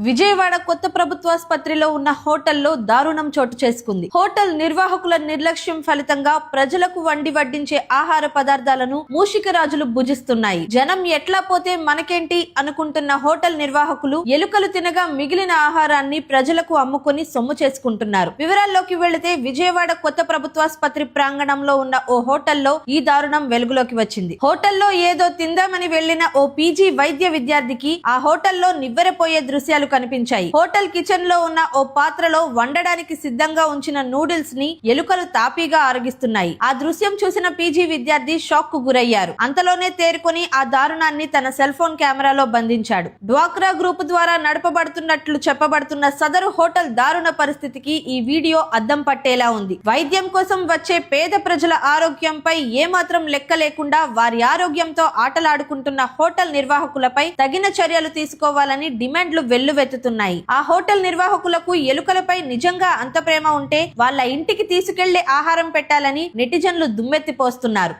విజయవాడ కొత్త ప్రభుత్వాసుపత్రిలో ఉన్న హోటల్లో దారుణం చోటు చేసుకుంది. హోటల్ నిర్వాహకుల నిర్లక్ష్యం ఫలితంగా ప్రజలకు వండి వడ్డించే ఆహార పదార్థాలను మూషికరాజులు భుజిస్తున్నాయి. జనం ఎట్లా పోతే మనకేంటి అనుకుంటున్న హోటల్ నిర్వాహకులు ఎలుకలు తినగా మిగిలిన ఆహారాన్ని ప్రజలకు అమ్ముకొని సొమ్ము చేసుకుంటున్నారు. వివరాల్లోకి వెళితే విజయవాడ కొత్త ప్రభుత్వాసుపత్రి ప్రాంగణంలో ఉన్న ఓ హోటల్లో ఈ దారుణం వెలుగులోకి వచ్చింది. హోటల్లో ఏదో తిందామని వెళ్లిన ఓ పీజీ వైద్య విద్యార్థికి ఆ హోటల్లో నివ్వెరపోయే దృశ్యాలు కనిపించాయి. హోటల్ కిచెన్ లో ఉన్న ఓ పాత్రలో వండడానికి సిద్ధంగా ఉంచిన నూడిల్స్ ని ఎలుకలు తాపీగా ఆరగిస్తున్నాయి. ఆ దృశ్యం చూసిన పీజీ విద్యార్థి షాక్ కు గురయ్యారు. అంతలోనే తేరుకొని ఆ దారుణాన్ని తన సెల్ ఫోన్ కెమెరాలో బంధించాడు. డ్వాక్రా గ్రూప్ ద్వారా నడపబడుతున్నట్లు చెప్పబడుతున్న సదరు హోటల్ దారుణ పరిస్థితికి ఈ వీడియో అద్దం పట్టేలా ఉంది. వైద్యం కోసం వచ్చే పేద ప్రజల ఆరోగ్యంపై ఏమాత్రం లెక్క లేకుండా వారి ఆరోగ్యంతో ఆటలాడుకుంటున్న హోటల్ నిర్వాహకులపై తగిన చర్యలు తీసుకోవాలని డిమాండ్లు వెల్లువెత్తుతున్నాయి. ఆ హోటల్ నిర్వాహకులకు ఎలుకలపై నిజంగా అంత ప్రేమ ఉంటే వాళ్ళ ఇంటికి తీసుకెళ్లి ఆహారం పెట్టాలని నెటిజన్లు దుమ్మెత్తిపోస్తున్నారు.